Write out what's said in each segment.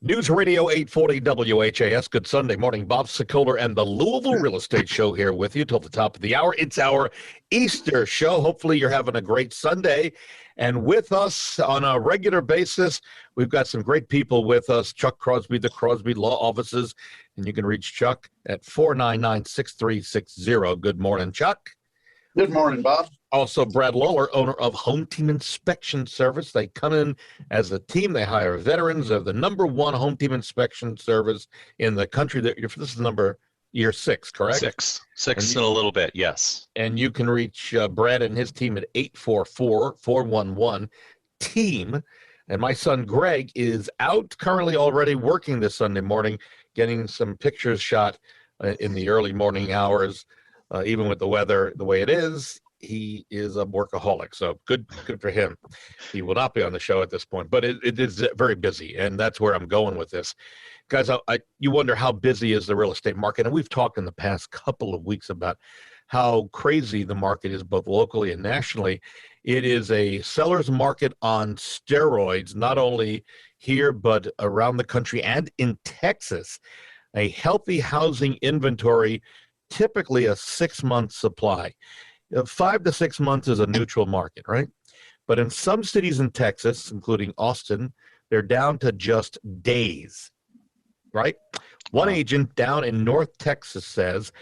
News Radio 840 WHAS. Good Sunday morning. Bob Sokoler and the Louisville Real Estate Show here with you till the top of the hour. It's our Easter show. Hopefully you're having a great Sunday. And with us on a regular basis, we've got some great people with us. Chuck Crosby, the Crosby Law Offices. And you can reach Chuck at 499-6360. Good morning, Chuck. Good morning, Bob. Also, Brad Lawler, owner of Home Team Inspection Service. They come in as a team. They hire veterans. They're the number one home team inspection service in the country. This is year 6, correct? Six in a little bit, yes. And you can reach Brad and his team at 844-411-TEAM. And my son Greg is out currently already working this Sunday morning, getting some pictures shot in the early morning hours. Even with the weather the way it is, he is a workaholic. So good for him. He will not be on the show at this point, but it is very busy, and that's where I'm going with this. Guys, you wonder how busy is the real estate market, and we've talked in the past couple of weeks about how crazy the market is, both locally and nationally. It is a seller's market on steroids, not only here, but around the country and in Texas. A healthy housing inventory, typically a 6-month supply. 5 to 6 months is a neutral market, right? But in some cities in Texas, including Austin, they're down to just days, right? One agent down in North Texas says,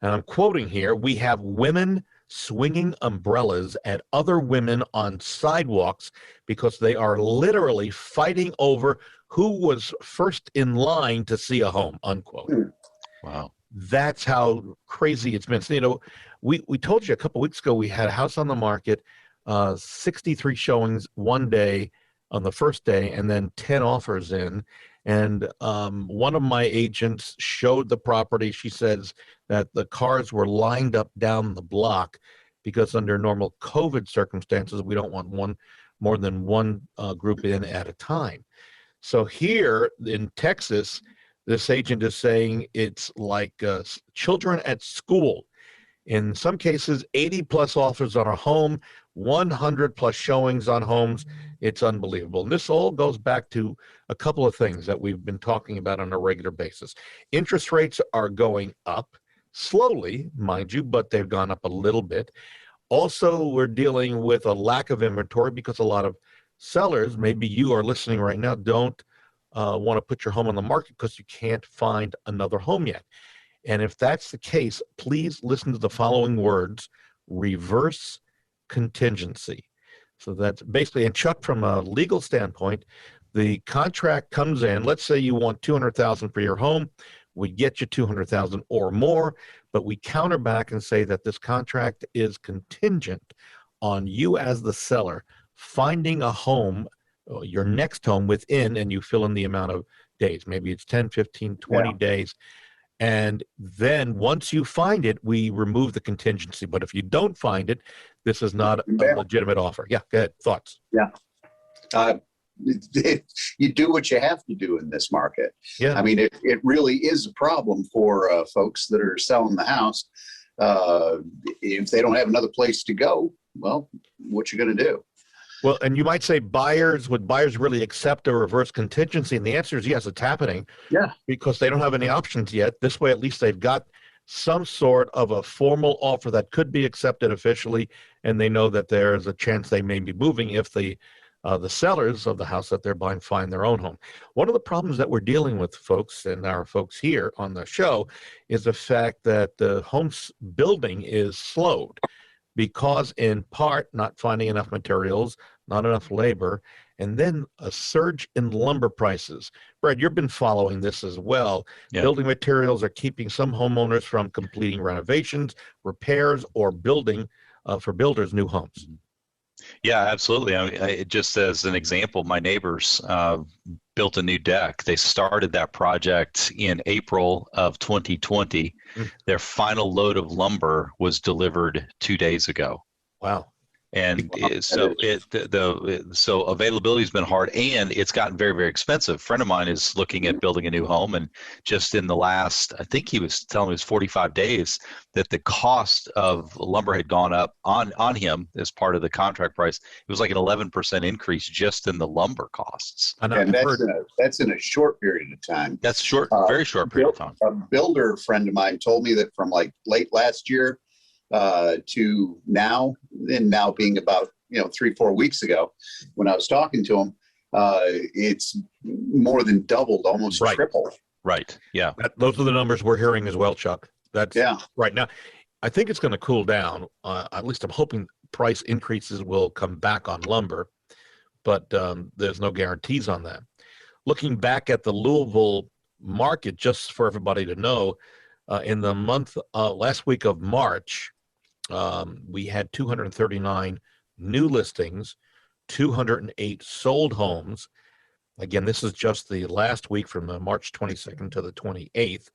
and I'm quoting here, "We have women swinging umbrellas at other women on sidewalks because they are literally fighting over who was first in line to see a home," unquote. Wow. That's how crazy it's been. So, we told you a couple weeks ago we had a house on the market, 63 showings one day on the first day, and then 10 offers in. And one of my agents showed the property. She says that the cars were lined up down the block because under normal COVID circumstances, we don't want more than one group in at a time. So here in Texas, this agent is saying it's like children at school. In some cases, 80-plus offers on a home, 100-plus showings on homes. It's unbelievable. And this all goes back to a couple of things that we've been talking about on a regular basis. Interest rates are going up, slowly, mind you, but they've gone up a little bit. Also, we're dealing with a lack of inventory because a lot of sellers, maybe you are listening right now, don't want to put your home on the market because you can't find another home yet. And if that's the case, please listen to the following words: reverse contingency. So that's basically, and Chuck, from a legal standpoint, the contract comes in. Let's say you want $200,000 for your home. We get you $200,000 or more, but we counter back and say that this contract is contingent on you as the seller finding a home, your next home within, and you fill in the amount of days. Maybe it's 10, 15, 20 days. And then once you find it, we remove the contingency. But if you don't find it, this is not a legitimate offer. Yeah, go ahead. Thoughts? Yeah. You do what you have to do in this market. Yeah. I mean, it really is a problem for folks that are selling the house. If they don't have another place to go, well, what you going to do? Well, and you might say would buyers really accept a reverse contingency? And the answer is yes, it's happening. Yeah. Because they don't have any options yet. This way, at least they've got some sort of a formal offer that could be accepted officially, and they know that there is a chance they may be moving if the sellers of the house that they're buying find their own home. One of the problems that we're dealing with, folks, and our folks here on the show, is the fact that the home building is slowed, because in part not finding enough materials, not enough labor, and then a surge in lumber prices. Brad, you've been following this as well. Yeah. Building materials are keeping some homeowners from completing renovations, repairs, or building for builders new homes. Yeah, absolutely. Just as an example, my neighbors built a new deck. They started that project in April of 2020. Their final load of lumber was delivered 2 days ago. Wow. And Wow, so availability has been hard, and it's gotten very, very expensive. A friend of mine is looking at building a new home, and just in the last, I think he was telling me it was 45 days, that the cost of lumber had gone up on him as part of the contract price. It was like an 11% increase just in the lumber costs. and that's in a short period of time. That's short, very short period of time. A builder friend of mine told me that from like late last year to now, and now being about 3-4 weeks ago when I was talking to him, it's more than doubled, almost tripled. Right. Yeah. Those are the numbers we're hearing as well, Chuck. That's right now. I think it's going to cool down. At least I'm hoping price increases will come back on lumber, but there's no guarantees on that. Looking back at the Louisville market, just for everybody to know, in the last week of March, we had 239 new listings, 208 sold homes. Again, this is just the last week from the March 22nd to the 28th.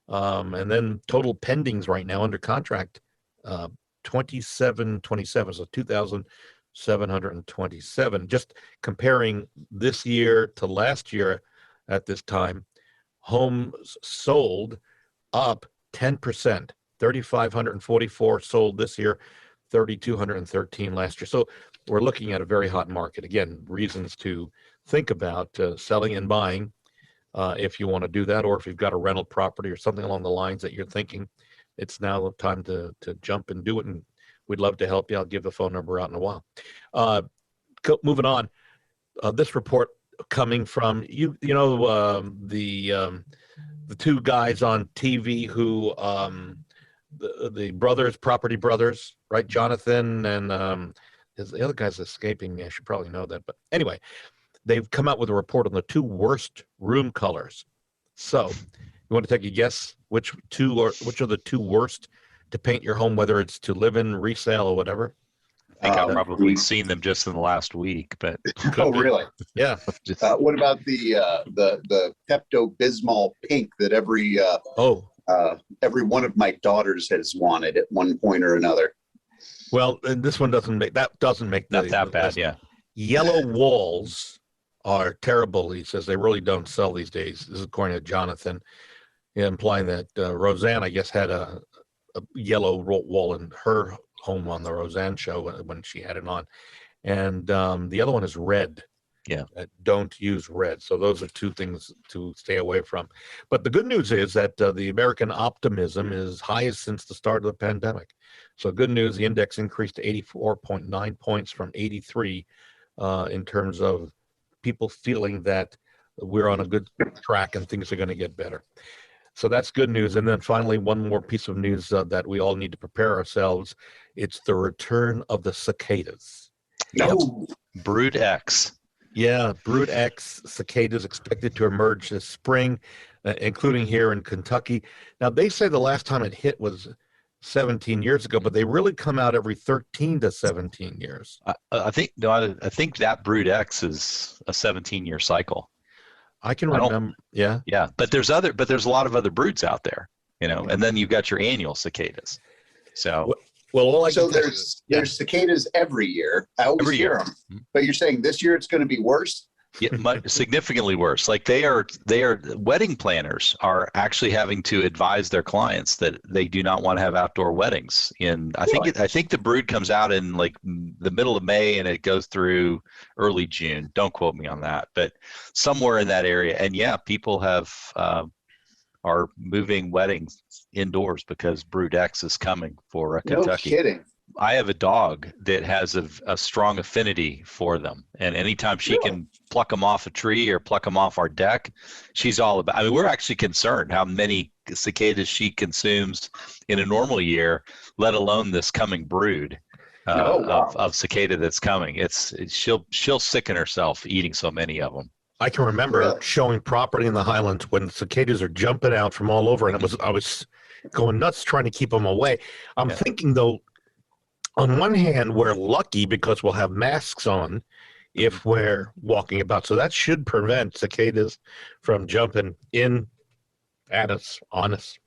And then total pendings right now under contract, 2727, so 2,727. Just comparing this year to last year at this time, homes sold up 10%, 3,544 sold this year, 3,213 last year. So we're looking at a very hot market. Again, reasons to think about selling and buying if you want to do that, or if you've got a rental property or something along the lines that you're thinking, it's now the time to jump and do it. And we'd love to help you. I'll give the phone number out in a while. Moving on, this report coming from the two guys on TV who the brothers, property brothers, right? Jonathan and the other guy's escaping me. I should probably know that, but anyway, they've come out with a report on the 2 worst room colors. So, you want to take a guess which are the 2 worst to paint your home, whether it's to live in, resale, or whatever? I think I've probably seen them just in the last week, but oh, really? Yeah. What about the Pepto-Bismol pink that every one of my daughters has wanted at one point or another? Well, and this one doesn't make not that bad. Yeah. Yellow walls are terrible. He says they really don't sell these days. This is according to Jonathan, implying that Roseanne, I guess, had a yellow wall in her home on the Roseanne show when she had it on. And the other one is red. Yeah. Don't use red. So those are 2 things to stay away from. But the good news is that the American optimism is highest since the start of the pandemic. So good news, the index increased to 84.9 points from 83 in terms of people feeling that we're on a good track and things are going to get better. So that's good news. And then finally, one more piece of news that we all need to prepare ourselves. It's the return of the cicadas. No. Brood X. Yeah, Brood X cicadas expected to emerge this spring, including here in Kentucky. Now, they say the last time it hit was 17 years ago, but they really come out every 13 to 17 years. I think that Brood X is a 17-year cycle. I can remember. Yeah. Yeah, but there's a lot of other broods out there, and then you've got your annual cicadas. So there's cicadas every year. I always hear them, but you're saying this year it's going to be worse? Yeah, significantly worse. Like they are wedding planners are actually having to advise their clients that they do not want to have outdoor weddings. I think the brood comes out in like the middle of May and it goes through early June. Don't quote me on that, but somewhere in that area. And yeah, people are moving weddings indoors because Brood X is coming for Kentucky. No kidding. I have a dog that has a strong affinity for them, and anytime she can pluck them off a tree or pluck them off our deck, she's all about. I mean, we're actually concerned how many cicadas she consumes in a normal year, let alone this coming brood of cicada that's coming. She'll sicken herself eating so many of them. I can remember showing property in the Highlands when cicadas are jumping out from all over, and I was going nuts trying to keep them away. I'm thinking though, on one hand, we're lucky because we'll have masks on if we're walking about. So that should prevent cicadas from jumping in at us, on us.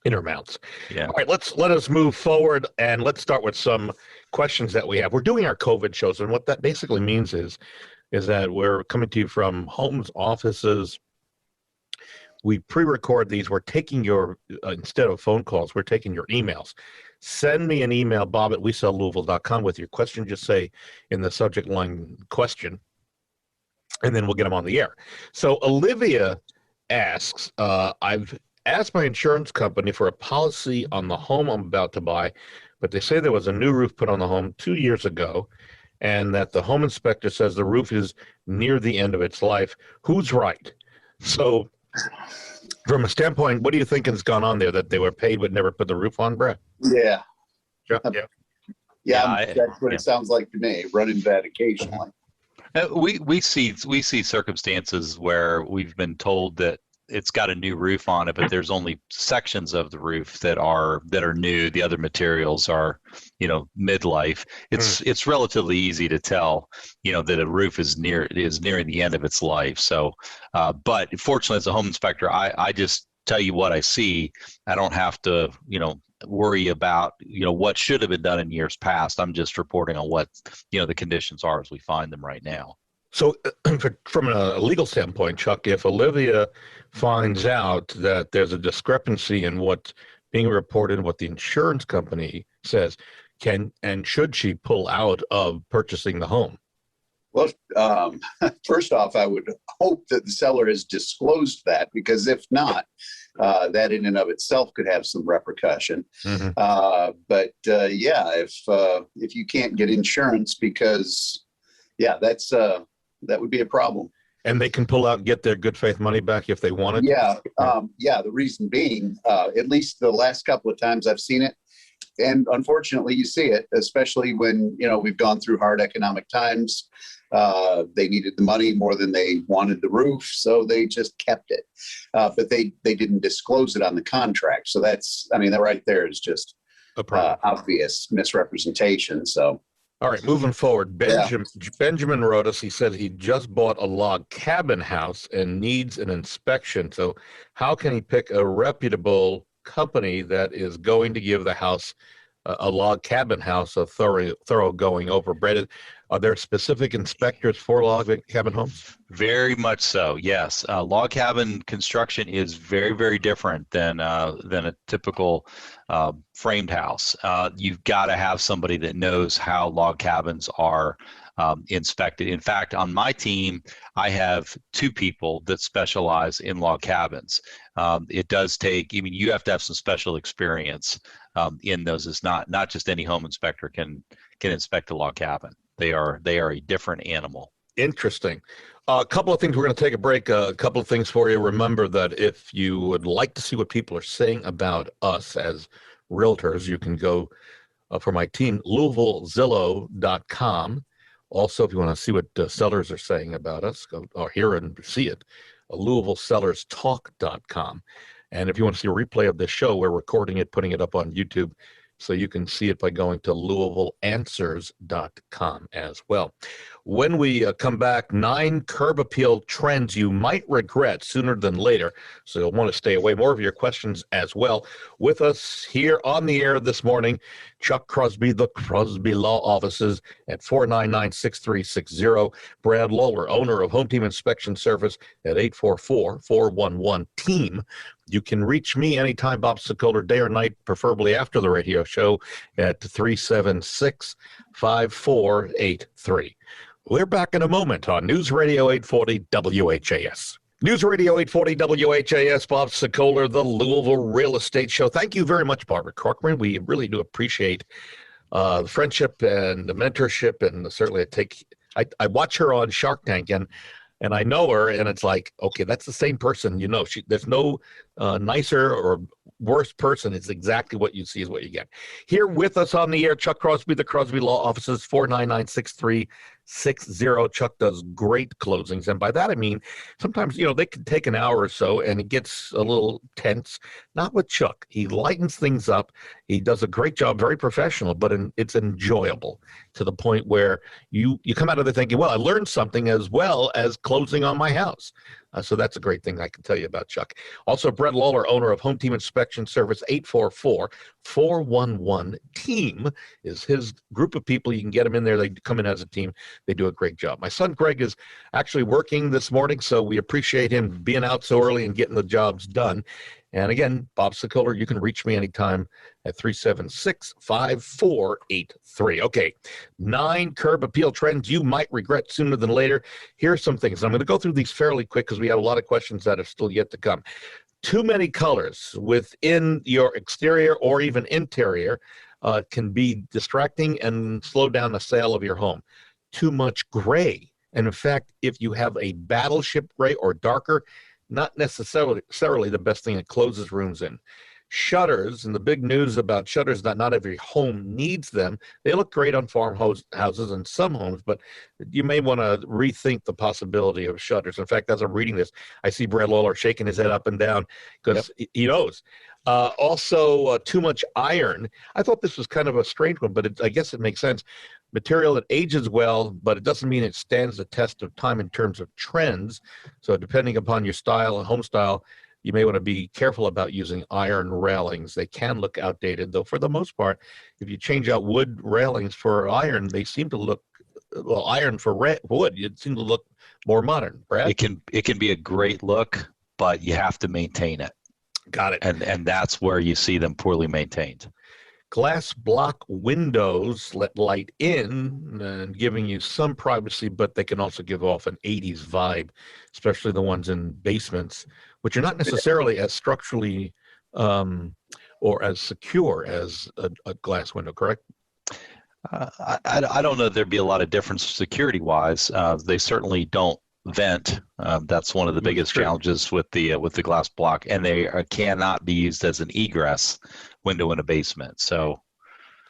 Intermounts. Yeah. All right, let us move forward, and let's start with some questions that we have. We're doing our COVID shows, and what that basically means is that we're coming to you from homes, offices. We pre-record these. We're taking your instead of phone calls, we're taking your emails. Send me an email, bob@wesellouisville.com, with your question. Just say in the subject line question, and then we'll get them on the air. So Olivia asks, I've asked my insurance company for a policy on the home I'm about to buy, but they say there was a new roof put on the home 2 years ago, and that the home inspector says the roof is near the end of its life. Who's right? So from a standpoint, what do you think has gone on there, that they were paid but never put the roof on, Brett? Yeah. Yeah. That's what it sounds like to me. Run into that occasionally. We see circumstances where we've been told that it's got a new roof on it, but there's only sections of the roof that are new. The other materials are, midlife. It's relatively easy to tell, that a roof is nearing the end of its life. So, but fortunately, as a home inspector, I just tell you what I see. I don't have to, worry about, what should have been done in years past. I'm just reporting on what, the conditions are as we find them right now. So from a legal standpoint, Chuck, if Olivia finds out that there's a discrepancy in what's being reported, what the insurance company says, should she pull out of purchasing the home? Well, first off, I would hope that the seller has disclosed that, because if not, that in and of itself could have some repercussion. Mm-hmm. If you can't get insurance, because that would be a problem. And they can pull out and get their good faith money back if they wanted. The reason being, at least the last couple of times I've seen it, and unfortunately you see it, especially when, we've gone through hard economic times. They needed the money more than they wanted the roof, so they just kept it. But they didn't disclose it on the contract. So that right there is just obvious misrepresentation. So. All right, moving forward, Benjamin wrote us. He said he just bought a log cabin house and needs an inspection. So how can he pick a reputable company that is going to give the house, a log cabin house, a thorough going over? Brett, are there specific inspectors for log cabin homes? Very much so, yes. Log cabin construction is very, very different than a typical framed house. You've got to have somebody that knows how log cabins are inspected. In fact, on my team, I have 2 people that specialize in log cabins. It does take, you have to have some special experience in those. It's not just any home inspector can inspect a log cabin. They are a different animal. Interesting. A couple of things. We're going to take a break. A couple of things for you. Remember that if you would like to see what people are saying about us as realtors, you can go for my team, LouisvilleZillow.com. Also, if you want to see what sellers are saying about us, go or hear and see it, LouisvilleSellersTalk.com. And if you want to see a replay of this show, we're recording it, putting it up on YouTube, so you can see it by going to LouisvilleAnswers.com as well. When we come back, 9 curb appeal trends you might regret sooner than later. So you'll want to stay away. More of your questions as well. With us here on the air this morning, Chuck Crosby, the Crosby Law Offices at 499-6360. Brad Lawler, owner of Home Team Inspection Service at 844-411-TEAM. You can reach me anytime, Bob Sokoler, day or night, preferably after the radio show, at 376-5483. We're back in a moment on News Radio 840 WHAS. News Radio 840 WHAS, Bob Sokoler, the Louisville Real Estate Show. Thank you very much, Barbara Corcoran. We really do appreciate the friendship and the mentorship, and certainly I watch her on Shark Tank, and I know her, and it's like, okay, that's the same person. There's no nicer or worse person. It's exactly what you see is what you get. Here with us on the air, Chuck Crosby, the Crosby Law Offices, 499-6360. Chuck does great closings, and by that I mean sometimes they can take an hour or so, and it gets a little tense. Not with Chuck. He lightens things up. He does a great job, very professional, but it's enjoyable to the point where you come out of there thinking, well, I learned something as well as closing on my house. So that's a great thing I can tell you about Chuck. Also, Brett Lawler, owner of Home Team Inspection Service, 844-411-TEAM is his group of people. You can get them in there. They come in as a team. They do a great job. My son Greg is actually working this morning, so we appreciate him being out so early and getting the jobs done. And again, Bob Sokoler, you can reach me anytime at 376-5483. Okay, 9 curb appeal trends you might regret sooner than later. Here are some things. I'm going to go through these fairly quick because we have a lot of questions that are still yet to come. Too many colors within your exterior or even interior can be distracting and slow down the sale of your home. Too much gray. And in fact, if you have a battleship gray or darker, not necessarily the best thing. It closes rooms in. Shutters, and the big news about shutters, that not every home needs them. They look great on farmhouses and some homes, but you may want to rethink the possibility of shutters. In fact, as I'm reading this, I see Brad Lawler shaking his head up and down because he knows. Also, too much iron. I thought this was kind of a strange one, but I guess it makes sense. Material that ages well, but it doesn't mean it stands the test of time in terms of trends. So depending upon your style and home style, you may want to be careful about using iron railings. They can look outdated, though for the most part, if you change out wood railings for iron, they seem to look, well, iron for wood, it seems to look more modern. Brad? It can be a great look, but you have to maintain it. Got it. And that's where you see them poorly maintained. Glass block windows let light in and giving you some privacy, but they can also give off an 80s vibe, especially the ones in basements, which are not necessarily as structurally or as secure as a glass window, correct? I don't know there'd be a lot of difference security-wise. They certainly don't vent. That's one of the biggest challenges with the glass block, and they cannot be used as an egress window in a basement. So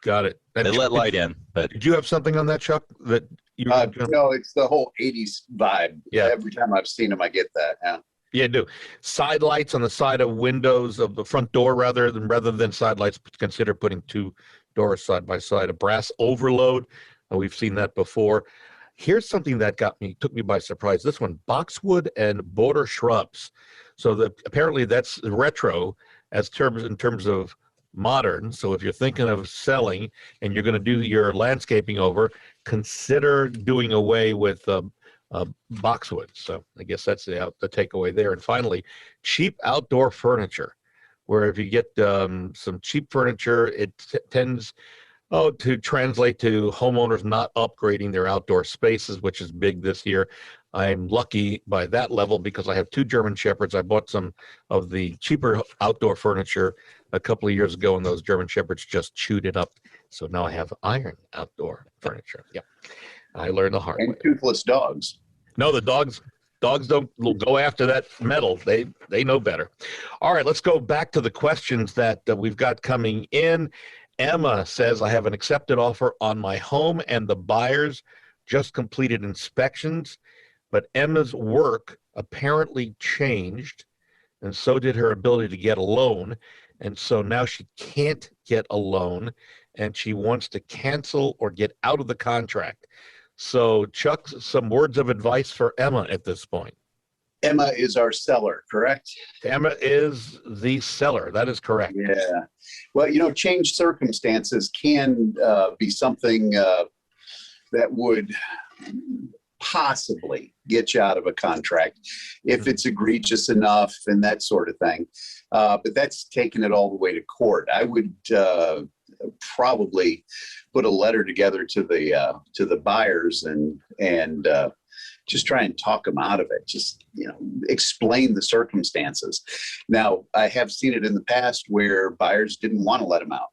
got it. They let light in. But did you have something on that, Chuck? That you no, it's the whole 80s vibe. Yeah. Every time I've seen them, I get that. Yeah. Yeah, do. Side lights on the side of windows of the front door rather than side lights, consider putting 2 doors side by side. A brass overload. We've seen that before. Here's something that took me by surprise. This one, boxwood and border shrubs. So apparently that's retro in terms of modern. So if you're thinking of selling and you're going to do your landscaping over, consider doing away with boxwood. So I guess that's the takeaway there. And finally, cheap outdoor furniture, where if you get some cheap furniture, it tends to translate to homeowners not upgrading their outdoor spaces, which is big this year. I'm lucky by that level because I have 2 German Shepherds. I bought some of the cheaper outdoor furniture a couple of years ago, and those German Shepherds just chewed it up. So now I have iron outdoor furniture. Yeah, I learned the hard way. And toothless dogs. No, the dogs don't go after that metal. They know better. All right, let's go back to the questions that we've got coming in. Emma says, I have an accepted offer on my home and the buyers just completed inspections, but Emma's work apparently changed, and so did her ability to get a loan. And so now she can't get a loan, and she wants to cancel or get out of the contract. So, Chuck, some words of advice for Emma at this point. Emma is our seller, correct? Emma is the seller. That is correct. Yeah. Well, changed circumstances can be something that would possibly get you out of a contract if it's egregious enough and that sort of thing. But that's taking it all the way to court. I would probably put a letter together to the buyers and just try and talk them out of it. Just, explain the circumstances. Now, I have seen it in the past where buyers didn't want to let them out.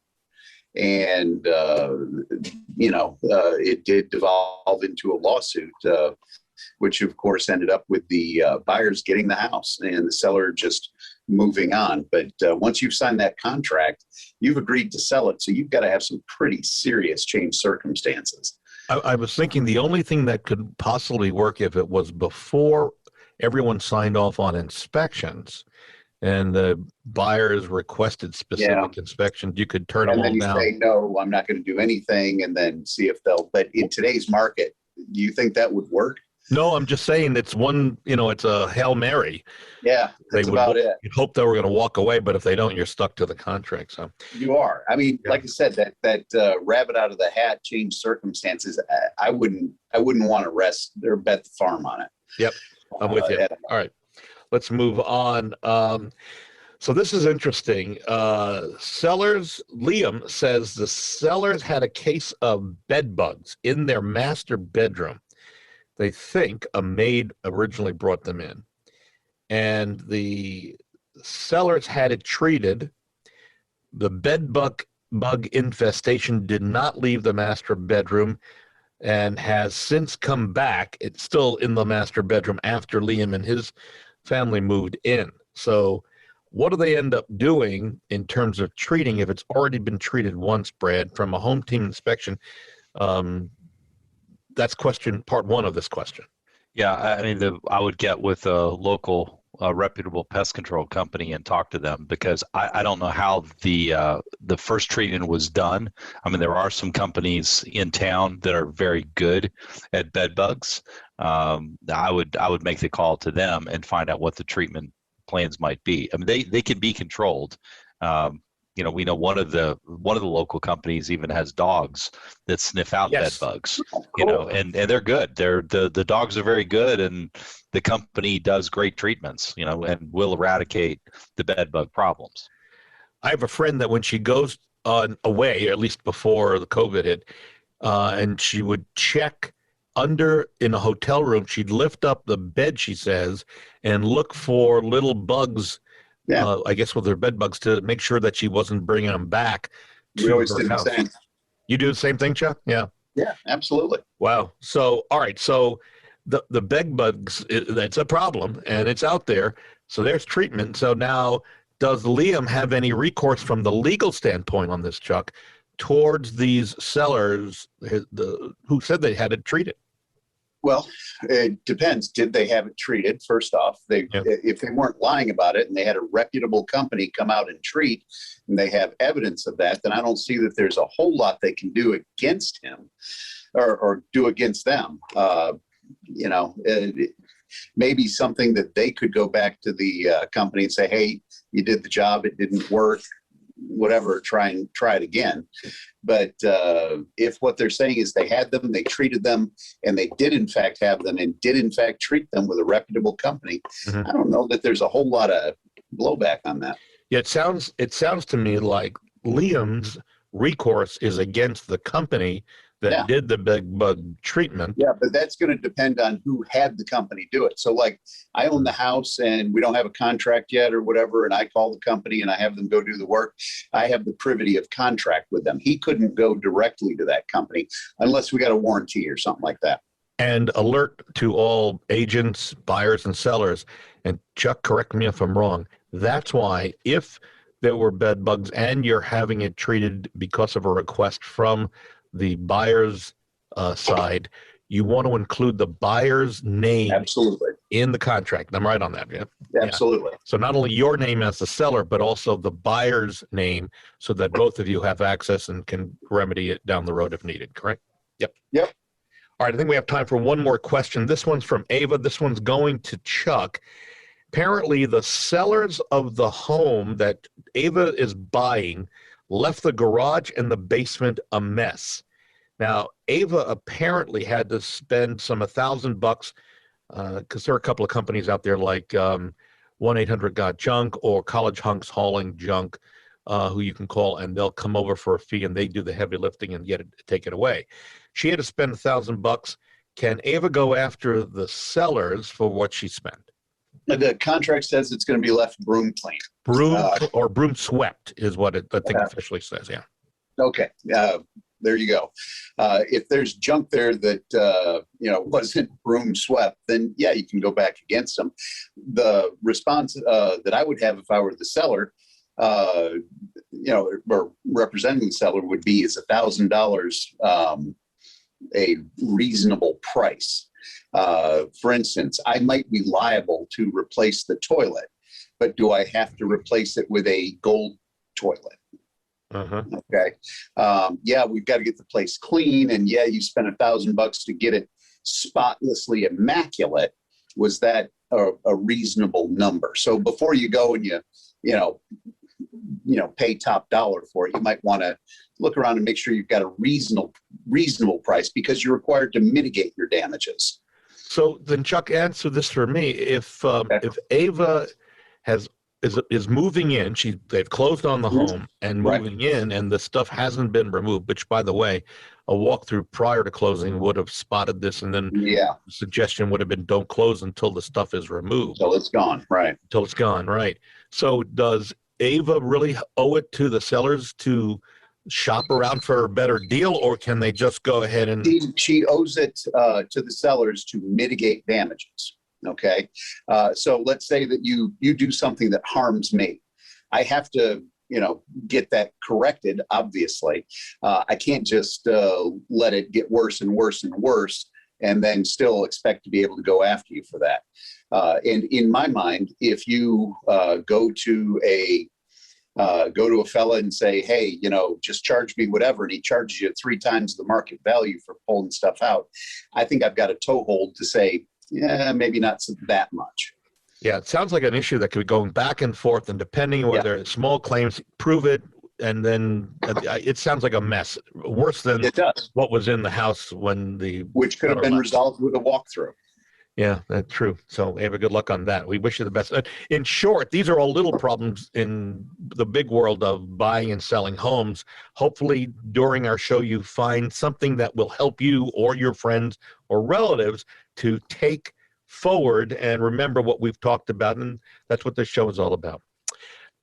And, it did devolve into a lawsuit, which of course ended up with the buyers getting the house and the seller just moving on. But once you've signed that contract, you've agreed to sell it. So you've got to have some pretty serious changed circumstances. I was thinking the only thing that could possibly work if it was before everyone signed off on inspections and the buyers requested specific inspections, you could turn them all down. Say, no, I'm not going to do anything, and then see if they'll. But in today's market, do you think that would work? No, I'm just saying it's one, it's a Hail Mary. Yeah, They that's would about it. you'd hope they were going to walk away, but if they don't, you're stuck to the contract. So You are. I mean, yeah. like I said, that rabbit out of the hat change circumstances. I wouldn't want to rest or bet the farm on it. Yep, I'm with you. All right, let's move on. So this is interesting. Liam says the sellers had a case of bed bugs in their master bedroom. They think a maid originally brought them in, and the sellers had it treated. The bug infestation did not leave the master bedroom and has since come back. It's still in the master bedroom after Liam and his family moved in. So what do they end up doing in terms of treating if it's already been treated once, Brad, from a home team inspection? That's part one of this question. Yeah, I mean, I would get with a local reputable pest control company and talk to them, because I don't know how the first treatment was done. I mean, there are some companies in town that are very good at bed bugs. I would make the call to them and find out what the treatment plans might be. I mean, they can be controlled. We know one of the local companies even has dogs that sniff out bed bugs. Cool. And they're good. The dogs are very good, and the company does great treatments. And will eradicate the bed bug problems. I have a friend that when she goes away, or at least before the COVID hit, and she would check in a hotel room, she'd lift up the bed, she says, and look for little bugs. Yeah. I guess with her bed bugs, to make sure that she wasn't bringing them back to We always her did the house. same. You do the same thing, Chuck? Yeah. Yeah, absolutely. Wow. So, all right. So the bed bugs, that's a problem, and it's out there. So there's treatment. So now, does Liam have any recourse from the legal standpoint on this, Chuck, towards these sellers who said they had it treated? Well, it depends. Did they have it treated? First off, if they weren't lying about it and they had a reputable company come out and treat, and they have evidence of that, then I don't see that there's a whole lot they can do against him or do against them. Maybe something that they could go back to the company and say, hey, you did the job, it didn't work, whatever, try it again. But if what they're saying is they had them, they treated them, and they did in fact have them and did in fact treat them with a reputable company, I don't know that there's a whole lot of blowback on that. Yeah, it sounds to me like Liam's recourse is against the company that did the bed bug treatment. Yeah, but that's going to depend on who had the company do it. So like I own the house and we don't have a contract yet or whatever, and I call the company and I have them go do the work. I have the privity of contract with them. He couldn't go directly to that company unless we got a warranty or something like that. And alert to all agents, buyers, and sellers, and Chuck, correct me if I'm wrong, that's why if there were bed bugs and you're having it treated because of a request from the buyer's side, you want to include the buyer's name in the contract. I'm right on that, yeah? Absolutely. Yeah. So not only your name as the seller, but also the buyer's name, so that both of you have access and can remedy it down the road if needed, correct? Yep. All right, I think we have time for one more question. This one's from Ava. This one's going to Chuck. Apparently, the sellers of the home that Ava is buying left the garage and the basement a mess. Now, Ava apparently had to spend some $1,000 because there are a couple of companies out there like 1-800-GOT-JUNK or College Hunks Hauling Junk, who you can call, and they'll come over for a fee and they do the heavy lifting and take it away. She had to spend $1,000. Can Ava go after the sellers for what she spent? The contract says it's going to be left broom clean. Broom swept is what I think officially says, yeah. Okay, there you go. If there's junk there that wasn't broom swept, then yeah, you can go back against them. The response that I would have if I were the seller, or representing the seller, would be, is $1,000 a reasonable price? For instance, I might be liable to replace the toilet, but do I have to replace it with a gold toilet? Okay. Yeah, we've got to get the place clean, and yeah, you spent $1,000 to get it spotlessly immaculate, was that a reasonable number? So before you go and pay top dollar for it, you might want to look around and make sure you've got a reasonable price, because you're required to mitigate your damages. So then, Chuck, answer this for me. If Ava is moving in, they've closed on the home and moving in, and the stuff hasn't been removed, which, by the way, a walkthrough prior to closing would have spotted this, and then the suggestion would have been don't close until the stuff is removed. Until it's gone, right. Until it's gone, right. So does Ava really owe it to the sellers to shop around for a better deal, or can they just go ahead and... She owes it to the sellers to mitigate damages. Okay. So let's say that you do something that harms me. I have to, get that corrected, obviously. I can't just let it get worse and worse and worse and then still expect to be able to go after you for that. And in my mind, if you go to a fella and say, hey, just charge me whatever, and he charges you 3 times the market value for pulling stuff out, I think I've got a toehold to say, yeah, maybe not that much. Yeah, it sounds like an issue that could be going back and forth, and depending on whether it's small claims, prove it, and then it sounds like a mess, worse than what was in the house which could have been resolved with a walkthrough. Yeah, that's true. So, Ava, good luck on that. We wish you the best. In short, these are all little problems in the big world of buying and selling homes. Hopefully, during our show, you find something that will help you or your friends or relatives to take forward and remember what we've talked about, and that's what this show is all about.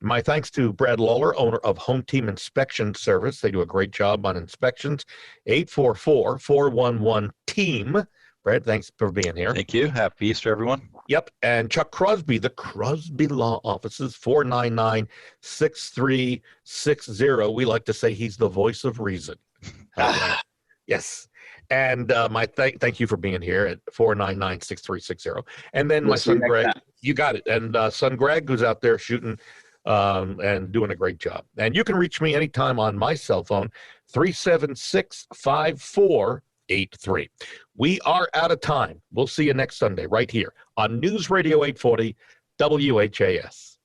My thanks to Brad Lawler, owner of Home Team Inspection Service. They do a great job on inspections. 844-411-TEAM. Brad, thanks for being here. Thank you. Happy Easter, everyone. Yep. And Chuck Crosby, the Crosby Law Offices, 499-6360. We like to say he's the voice of reason. Yes. And my thank you for being here at 499-6360. And then my son Greg, you got it. And son Greg, who's out there shooting and doing a great job. And you can reach me anytime on my cell phone, 376-5483. We are out of time. We'll see you next Sunday right here on News Radio 840 WHAS.